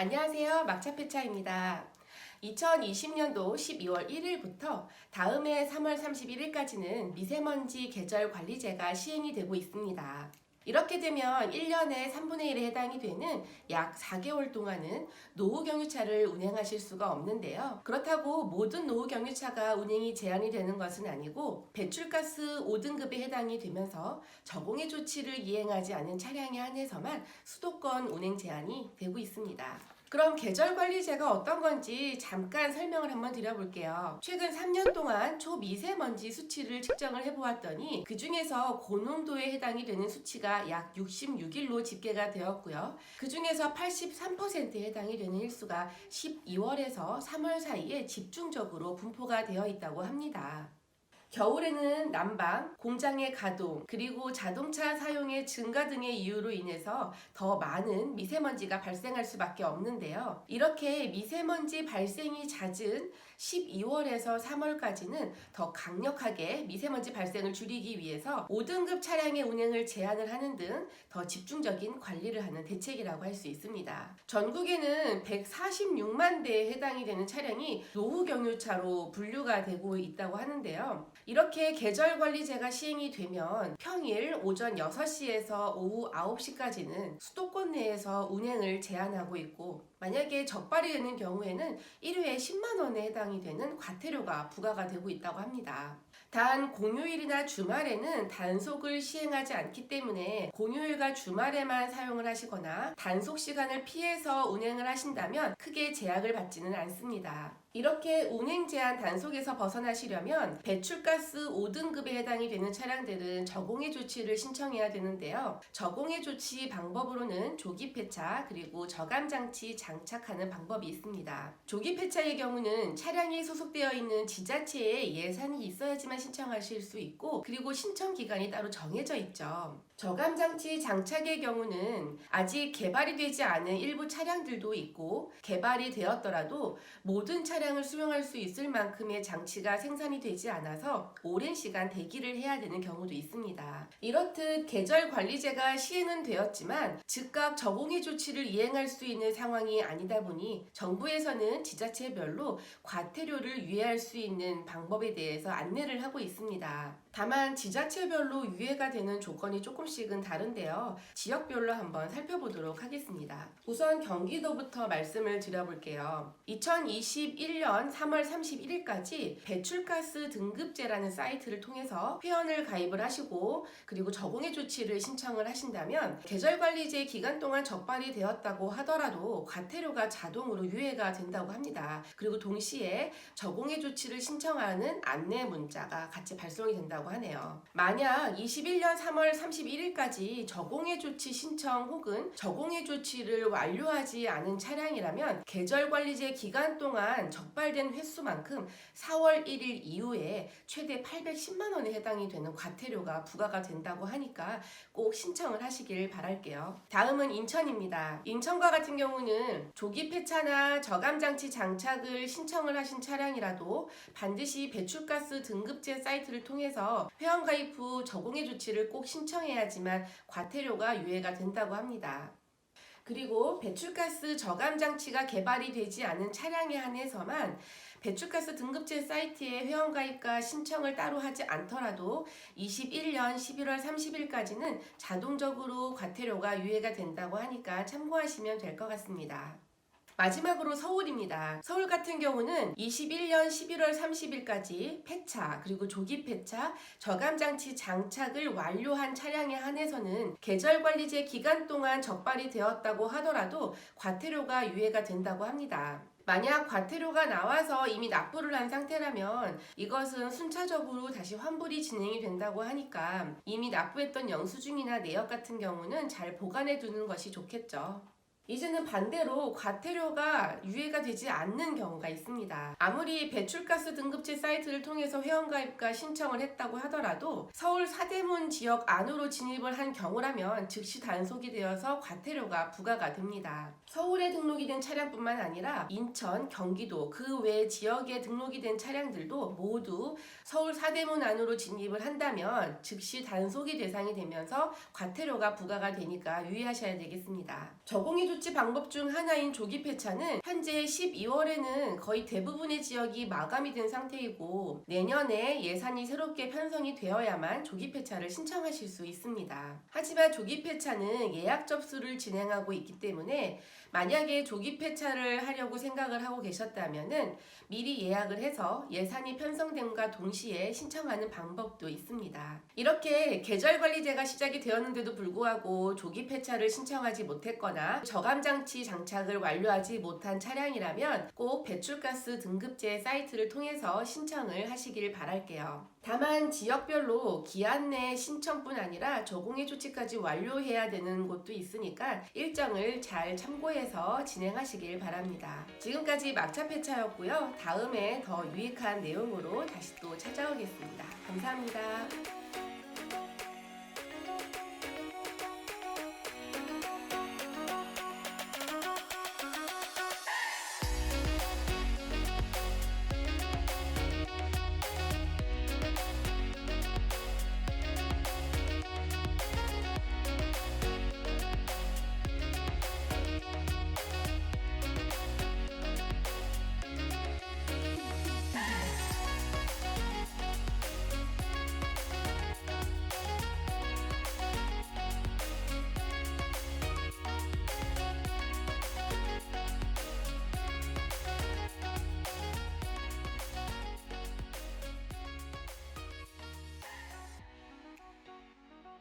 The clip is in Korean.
안녕하세요. 막차폐차입니다. 2020년도 12월 1일부터 다음해 3월 31일까지는 미세먼지 계절 관리제가 시행이 되고 있습니다. 이렇게 되면 1년에 3분의 1에 해당이 되는 약 4개월 동안은 노후경유차를 운행하실 수가 없는데요. 그렇다고 모든 노후경유차가 운행이 제한이 되는 것은 아니고 배출가스 5등급에 해당이 되면서 저공해 조치를 이행하지 않은 차량에 한해서만 수도권 운행 제한이 되고 있습니다. 그럼 계절관리제가 어떤 건지 잠깐 설명을 한번 드려볼게요. 최근 3년 동안 초미세먼지 수치를 측정을 해보았더니 그 중에서 고농도에 해당이 되는 수치가 약 66일로 집계가 되었고요. 그 중에서 83%에 해당이 되는 일수가 12월에서 3월 사이에 집중적으로 분포가 되어 있다고 합니다. 겨울에는 난방, 공장의 가동, 그리고 자동차 사용의 증가 등의 이유로 인해서 더 많은 미세먼지가 발생할 수밖에 없는데요. 이렇게 미세먼지 발생이 잦은 12월에서 3월까지는 더 강력하게 미세먼지 발생을 줄이기 위해서 5등급 차량의 운행을 제한을 하는 등 더 집중적인 관리를 하는 대책이라고 할 수 있습니다. 전국에는 146만 대에 해당이 되는 차량이 노후경유차로 분류가 되고 있다고 하는데요. 이렇게 계절관리제가 시행이 되면 평일 오전 6시에서 오후 9시까지는 수도권 내에서 운행을 제한하고 있고, 만약에 적발이 되는 경우에는 1회에 10만 원에 해당이 되는 과태료가 부과가 되고 있다고 합니다. 단 공휴일이나 주말에는 단속을 시행하지 않기 때문에 공휴일과 주말에만 사용을 하시거나 단속 시간을 피해서 운행을 하신다면 크게 제약을 받지는 않습니다. 이렇게 운행 제한 단속에서 벗어나시려면 배출가스 5등급에 해당이 되는 차량들은 저공해 조치를 신청해야 되는데요. 저공해 조치 방법으로는 조기 폐차 그리고 저감 장치 장착하는 방법이 있습니다. 조기 폐차의 경우는 차량이 소속되어 있는 지자체에 예산이 있어야지만 신청하실 수 있고, 그리고 신청 기간이 따로 정해져 있죠. 저감 장치 장착의 경우는 아직 개발이 되지 않은 일부 차량들도 있고, 개발이 되었더라도 모든 차량을 수용할 수 있을 만큼의 장치가 생산이 되지 않아서 오랜 시간 대기를 해야 되는 경우도 있습니다. 이렇듯 계절관리제가 시행은 되었지만 즉각 저공해 조치를 이행할 수 있는 상황이 아니다 보니 정부에서는 지자체별로 과태료를 유예할 수 있는 방법에 대해서 안내를 하고 있습니다. 다만 지자체별로 유예가 되는 조건이 조금씩은 다른데요. 지역별로 한번 살펴보도록 하겠습니다. 우선 경기도부터 말씀을 드려볼게요. 2021년 3월 31일까지 배출가스 등급제라는 사이트를 통해서 회원을 가입을 하시고, 그리고 저공해 조치를 신청을 하신다면 계절관리제 기간 동안 적발이 되었다고 하더라도 과태료가 자동으로 유예가 된다고 합니다. 그리고 동시에 저공해 조치를 신청하는 안내 문자가 같이 발송이 된다고 하네요. 만약 21년 3월 31일까지 저공해 조치 신청 혹은 저공해 조치를 완료하지 않은 차량이라면 계절관리제 기간 동안 적발된 횟수만큼 4월 1일 이후에 최대 810만 원에 해당이 되는 과태료가 부과가 된다고 하니까 꼭 신청을 하시길 바랄게요. 다음은 인천입니다. 인천과 같은 경우는 조기 폐차나 저감장치 장착을 신청을 하신 차량이라도 반드시 배출가스 등급제 사이트를 통해서 회원가입 후 저공해 조치를 꼭 신청해야지만 과태료가 유예가 된다고 합니다. 그리고 배출가스 저감 장치가 개발이 되지 않은 차량에 한해서만 배출가스 등급제 사이트에 회원가입과 신청을 따로 하지 않더라도 21년 11월 30일까지는 자동적으로 과태료가 유예가 된다고 하니까 참고하시면 될 것 같습니다. 마지막으로 서울입니다. 서울 같은 경우는 21년 11월 30일까지 폐차 그리고 조기 폐차, 저감장치 장착을 완료한 차량에 한해서는 계절관리제 기간 동안 적발이 되었다고 하더라도 과태료가 유예가 된다고 합니다. 만약 과태료가 나와서 이미 납부를 한 상태라면 이것은 순차적으로 다시 환불이 진행이 된다고 하니까 이미 납부했던 영수증이나 내역 같은 경우는 잘 보관해 두는 것이 좋겠죠. 이제는 반대로 과태료가 유예가 되지 않는 경우가 있습니다. 아무리 배출가스 등급제 사이트를 통해서 회원가입과 신청을 했다고 하더라도 서울 사대문 지역 안으로 진입을 한 경우라면 즉시 단속이 되어서 과태료가 부과가 됩니다. 서울에 등록이 된 차량뿐만 아니라 인천, 경기도 그 외 지역에 등록이 된 차량들도 모두 서울 사대문 안으로 진입을 한다면 즉시 단속이 대상이 되면서 과태료가 부과가 되니까 유의하셔야 되겠습니다. 저공해 조치 방법 중 하나인 조기 폐차는 현재 12월에는 거의 대부분의 지역이 마감이 된 상태이고 내년에 예산이 새롭게 편성이 되어야만 조기 폐차를 신청하실 수 있습니다. 하지만 조기 폐차는 예약 접수를 진행하고 있기 때문에 만약에 조기 폐차를 하려고 생각을 하고 계셨다면은 미리 예약을 해서 예산이 편성됨과 동시에 신청하는 방법도 있습니다. 이렇게 계절관리제가 시작이 되었는데도 불구하고 조기 폐차를 신청하지 못했거나 저감장치 장착을 완료하지 못한 차량이라면 꼭 배출가스 등급제 사이트를 통해서 신청을 하시길 바랄게요. 다만 지역별로 기한 내 신청뿐 아니라 저공해 조치까지 완료해야 되는 곳도 있으니까 일정을 잘 참고해서 진행하시길 바랍니다. 지금까지 막차 폐차였고요. 다음에 더 유익한 내용으로 다시 또 찾아오겠습니다. 감사합니다.